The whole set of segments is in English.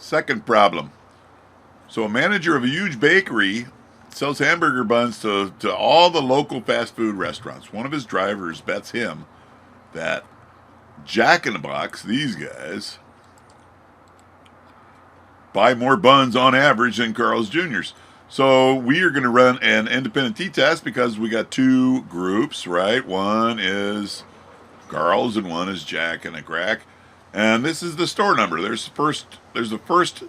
Second problem. So a manager of a huge bakery sells hamburger buns to all the local fast food restaurants. One of his drivers bets him that Jack in the Box, these guys, buy more buns on average than Carl's Jr.'s. So we are going to run an independent t-test because we got two groups, right? One is Carl's and one is Jack and a Crack. And this is the store number. There's the first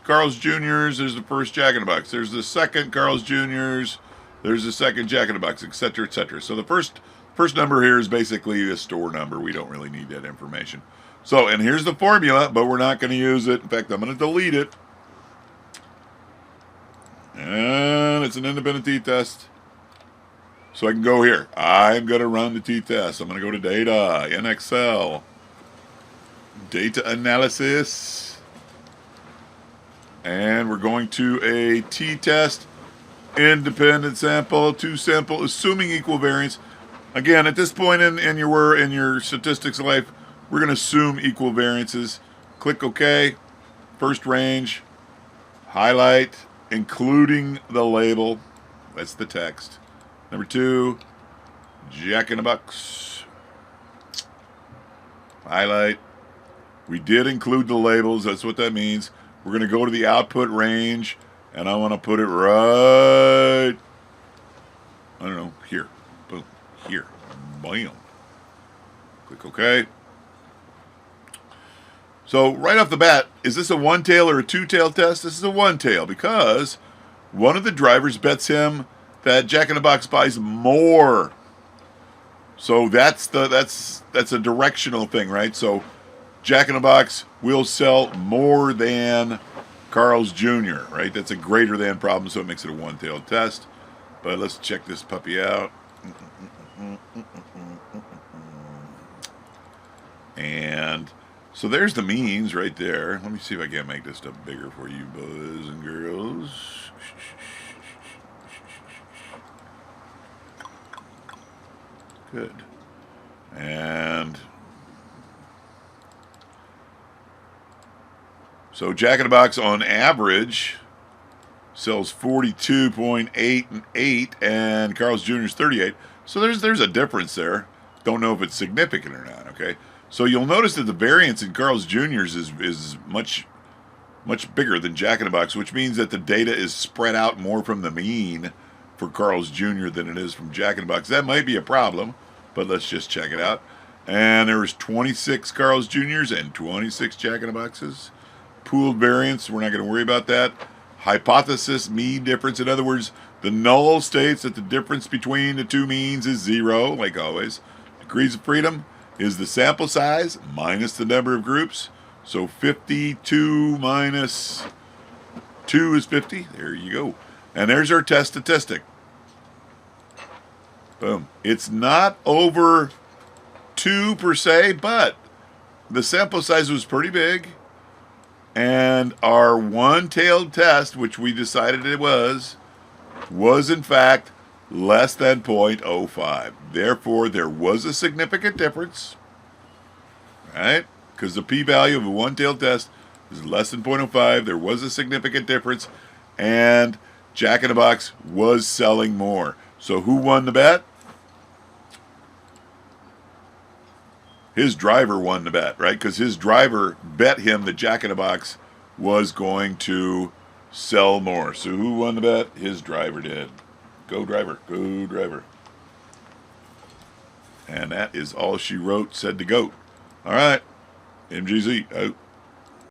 Carl's Jr.'s, there's the first Jack in the Box. There's the second Carl's Jr.'s, there's the second Jack in the Box, etc., etc. So the first number here is basically the store number. We don't really need that information. So, and here's the formula, but we're not going to use it. In fact, I'm going to delete it. And it's an independent t-test. So I can go here. I'm going to run the t-test. I'm going to go to data in Excel. Data analysis. And we're going to a t-test. Independent sample, two sample, assuming equal variance. Again, at this point in your statistics life, we're going to assume equal variances. Click OK. First range. Highlight, including the label. That's the text. Number 2, Jack in the Box. Highlight. We did include the labels. That's what that means. We're going to go to the output range, and I want to put it right, I don't know, here. Boom. Here. Bam. Click OK. So right off the bat, is this a one-tail or a two-tail test? This is a one-tail because one of the drivers bets him that Jack in the Box buys more. So that's a directional thing, right? So Jack in the Box will sell more than Carl's Jr., right? That's a greater than problem, so it makes it a one-tailed test. But let's check this puppy out. And so there's the means right there. Let me see if I can make this stuff bigger for you boys and girls. Good. And so Jack in the Box on average sells 42.8 and 8, and Carl's Jr. is 38. So there's a difference there. Don't know if it's significant or not, okay? So you'll notice that the variance in Carl's Jr.'s is much bigger than Jack in the Box, which means that the data is spread out more from the mean for Carl's Jr. than it is from Jack in the Box. That might be a problem, but let's just check it out. And there was 26 Carl's Jr.'s and 26 Jack in the Boxes. Pooled variance, we're not going to worry about that. Hypothesis, mean difference. In other words, the null states that the difference between the two means is 0, like always. Degrees of freedom is the sample size minus the number of groups. So 52 minus 2 is 50. There you go. And there's our test statistic. Boom. It's not over 2 per se, but the sample size was pretty big. And our one-tailed test, which we decided it was in fact less than 0.05. Therefore, there was a significant difference, right? Because the p-value of a one-tailed test is less than 0.05. There was a significant difference, and Jack in the Box was selling more. So who won the bet? His driver won the bet, right? Because his driver bet him that Jack in the Box was going to sell more. So who won the bet? His driver did. Go driver, go driver. And that is all she wrote, said the GOAT. All right, MGZ out.